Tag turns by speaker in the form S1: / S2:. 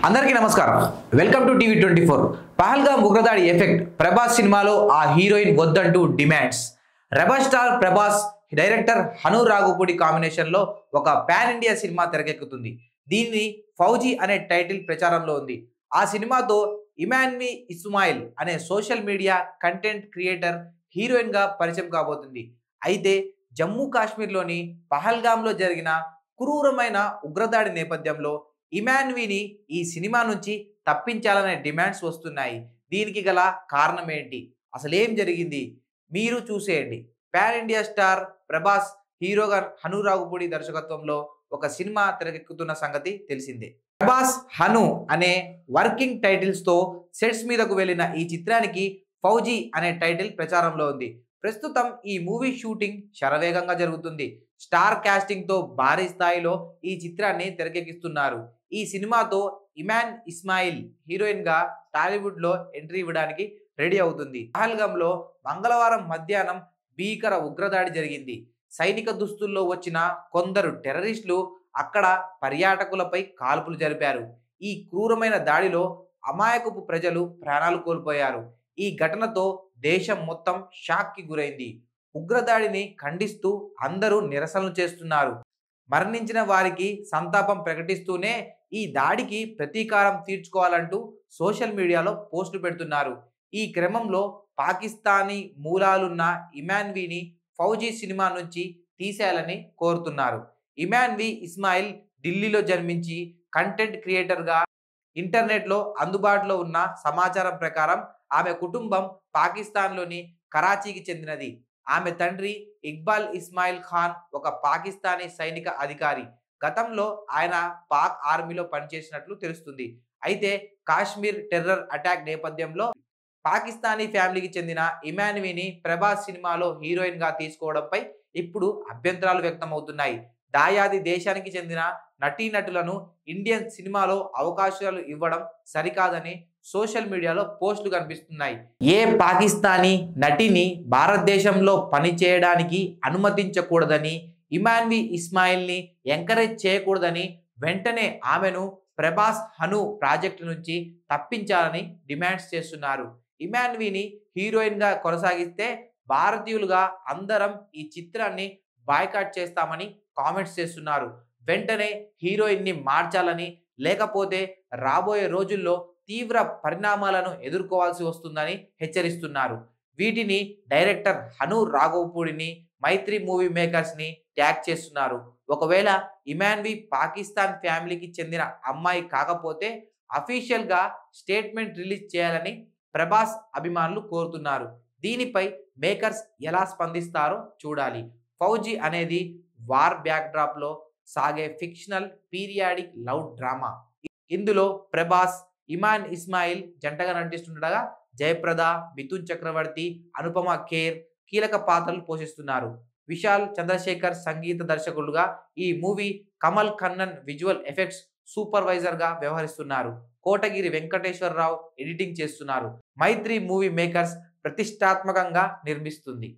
S1: అందరికీ నమస్కారం. Welcome to TV 24. Pahalgam ఉగ్రదాడి ఎఫెక్ట్ ప్రభాస్ సినిమాలో ఆ హీరోయిన్ వద్దంటూ demands. Rebel star Prabhas director Hanu Raghupudi combination లో ఒక పాన్ ఇండియా సినిమా తెరకెక్కుతుంది. దీన్ని ఫౌజీ అనే టైటిల్ ప్రచారంలో ఉంది. ఆ సినిమాతో ఇమాన్వి ఇస్మాయిల్ అనే social media content creator heroine గా పరిచయం కాబోతుంది. అయితే జమ్మూ కాశ్మీర్లోని పహల్గామ్లో జరిగిన క్రూరమైన ఉగ్రదాడి నేపథ్యంలో ఇమాన్విని ఈ సినిమా నుంచి తప్పించాలనే డిమాండ్స్ వస్తున్నాయి. దీనికి గల కారణం ఏంటి, అసలు ఏం జరిగింది, మీరు చూసేయండి. పాన్ ఇండియా స్టార్ ప్రభాస్ హీరోగా హను రాఘుపూడి దర్శకత్వంలో ఒక సినిమా తెరకెక్కుతున్న సంగతి తెలిసిందే. ప్రభాస్ హను అనే వర్కింగ్ టైటిల్స్ తో సెట్స్ మీదకు వెళ్లిన ఈ చిత్రానికి ఫౌజీ అనే టైటిల్ ప్రచారంలో ఉంది. ప్రస్తుతం ఈ మూవీ షూటింగ్ శరవేగంగా జరుగుతుంది. స్టార్ కాస్టింగ్ తో భారీ స్థాయిలో ఈ చిత్రాన్ని తెరకెక్కిస్తున్నారు. ఈ సినిమాతో ఇమాన్ ఇస్మాయిల్ హీరోయిన్ గా టాలీవుడ్ లో ఎంట్రీ ఇవ్వడానికి రెడీ అవుతుంది. పహల్గామ్ లో మంగళవారం మధ్యాహ్నం భీకర ఉగ్రదాడి జరిగింది. సైనిక దుస్తుల్లో వచ్చిన కొందరు టెర్రరిస్టులు అక్కడ పర్యాటకులపై కాల్పులు జరిపారు. ఈ క్రూరమైన దాడిలో అమాయకపు ప్రజలు ప్రాణాలు కోల్పోయారు. ఈ ఘటనతో దేశం మొత్తం షాక్ కి గురైంది. ఉగ్రదాడిని ఖండిస్తూ అందరూ నిరసనలు చేస్తున్నారు. మరణించిన వారికి సంతాపం ప్రకటిస్తూనే ఈ దాడికి ప్రతీకారం తీర్చుకోవాలంటూ సోషల్ మీడియాలో పోస్టులు పెడుతున్నారు. ఈ క్రమంలో పాకిస్తానీ మూలాలున్న ఇమాన్విని ఫౌజీ సినిమా నుంచి తీసేయాలని కోరుతున్నారు. ఇమాన్వి ఇస్మాయిల్ ఢిల్లీలో జన్మించి కంటెంట్ క్రియేటర్గా ఇంటర్నెట్లో అందుబాటులో ఉన్న సమాచారం ప్రకారం ఆమె కుటుంబం పాకిస్తాన్లోని కరాచీకి చెందినది. ఆమె తండ్రి ఇక్బాల్ ఇస్మాయిల్ ఖాన్ ఒక పాకిస్తానీ సైనిక అధికారి. గతంలో ఆయన పాక్ ఆర్మీలో పనిచేసినట్లు తెలుస్తుంది. అయితే కాశ్మీర్ టెర్రర్ అటాక్ నేపథ్యంలో పాకిస్తానీ ఫ్యామిలీకి చెందిన ఇమాన్విని ప్రభాస్ సినిమాలో హీరోయిన్ గా తీసుకోవడంపై ఇప్పుడు అభ్యంతరాలు వ్యక్తమవుతున్నాయి. దాయాది దేశానికి చెందిన నటీనటులను ఇండియన్ సినిమాలో అవకాశాలు ఇవ్వడం సరికాదని సోషల్ మీడియాలో పోస్టులు కనిపిస్తున్నాయి. ఏ పాకిస్తానీ నటిని భారతదేశంలో పనిచేయడానికి అనుమతించకూడదని, ఇమాన్వి ఇస్మాయిల్ ని ఎంకరేజ్ చేయకూడదని వెంటనే ఆమెను ప్రభాస్ హను ప్రాజెక్టు నుంచి తప్పించాలని డిమాండ్స్ చేస్తున్నారు. ఇమాన్విని హీరోయిన్ గా కొనసాగిస్తే భారతీయులుగా అందరం ఈ చిత్రాన్ని బాయ్కాట్ చేస్తామని కామెంట్స్ చేస్తున్నారు. వెంటనే హీరోయిన్ ని మార్చాలని, లేకపోతే రాబోయే రోజుల్లో తీవ్ర పరిణామాలను ఎదుర్కోవాల్సి వస్తుందని హెచ్చరిస్తున్నారు. వీటిని డైరెక్టర్ హను రాఘవపూడిని, మైత్రి మూవీ మేకర్స్ ని ట్యాగ్ చేస్తున్నారు. ఒకవేళ ఇమాన్వి పాకిస్తాన్ ఫ్యామిలీకి చెందిన అమ్మాయి కాకపోతే అఫీషియల్ గా స్టేట్మెంట్ రిలీజ్ చేయాలని ప్రభాస్ అభిమానులు కోరుతున్నారు. దీనిపై మేకర్స్ ఎలా స్పందిస్తారో చూడాలి. ఫౌజీ అనేది వార్ బ్యాక్ డ్రాప్ లో సాగే ఫిక్షనల్ పీరియాడిక్ లవ్ డ్రామా. ఇందులో ప్రభాస్, ఇమాన్ ఇస్మాయిల్ జంటగా నటిస్తుండగా జయప్రద, మిథున్ చక్రవర్తి, అనుపమ ఖేర్ కీలక పాత్రలు పోషిస్తున్నారు. విశాల్ చంద్రశేఖర్ సంగీత దర్శకులుగా ఈ movie Kamal Kannan visual effects supervisor గా వ్యవహరిస్తున్నారు. కోటగిరి వెంకటేశ్వరరావు ఎడిటింగ్ చేస్తున్నారు. మైత్రి మూవీ మేకర్స్ ప్రతిష్టాత్మకంగా నిర్మిస్తుంది.